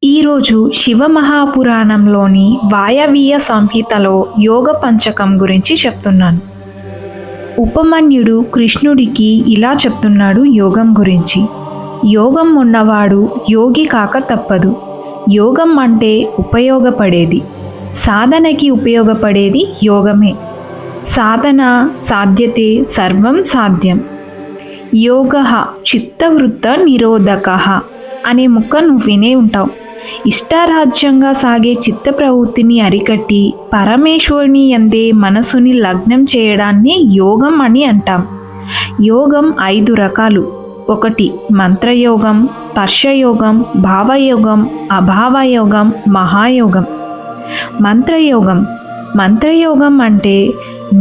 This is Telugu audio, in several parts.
ఈరోజు శివ మహాపురాణంలోని వాయవీయ సంహితలో యోగ పంచకం గురించి చెప్తున్నాను. ఉపమన్యుడు కృష్ణుడికి ఇలా చెప్తున్నాడు యోగం గురించి. యోగం ఉన్నవాడు యోగి కాక తప్పదు. యోగం అంటే ఉపయోగపడేది, సాధనకి ఉపయోగపడేది యోగమే. సాధన సాధ్యతే సర్వం సాధ్యం. యోగః చిత్తవృత్త నిరోధకః అనే ముక్క నువ్వు వినే ఉంటావు. ఇష్టారాజ్యంగా సాగే చిత్త ప్రవృత్తిని అరికట్టి పరమేశ్వరుని యందే మనసుని లగ్నం చేయడాన్ని యోగం అని అంటాం. యోగం 5 రకాలు. 1 మంత్రయోగం, స్పర్శయోగం, భావయోగం, అభావయోగం, మహాయోగం. మంత్రయోగం అంటే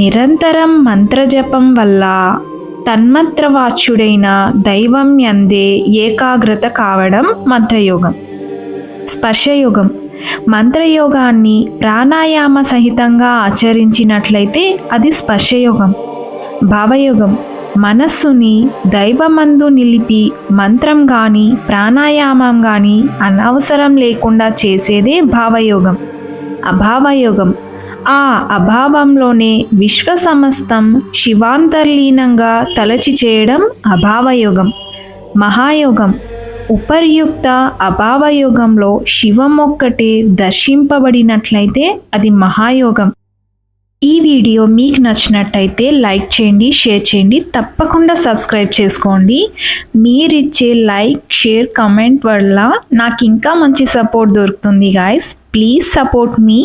నిరంతరం మంత్రజపం వల్ల తన్మంత్రవాచ్యుడైన దైవం యందే ఏకాగ్రత కావడం మంత్రయోగం. స్పర్శయోగం మంత్రయోగాన్ని ప్రాణాయామ సహితంగా ఆచరించినట్లయితే అది స్పర్శయోగం. భావయోగం మనస్సుని దైవమందు నిలిపి మంత్రం కానీ ప్రాణాయామం కానీ అనవసరం లేకుండా చేసేదే భావయోగం. అభావయోగం ఆ అభావంలోనే విశ్వ సమస్తం శివాంతర్లీనంగా తలచి చేయడం అభావయోగం. మహాయోగం ఉపర్యుక్త అభావయోగంలో శివమొక్కటే దర్శింపబడినట్లయితే అది మహాయోగం. ఈ వీడియో మీకు నచ్చినట్టయితే లైక్ చేయండి, షేర్ చేయండి, తప్పకుండా సబ్స్క్రైబ్ చేసుకోండి. మీరిచ్చే లైక్, షేర్, కమెంట్ వల్ల నాకు ఇంకా మంచి సపోర్ట్ దొరుకుతుంది గాయస్. Please support me.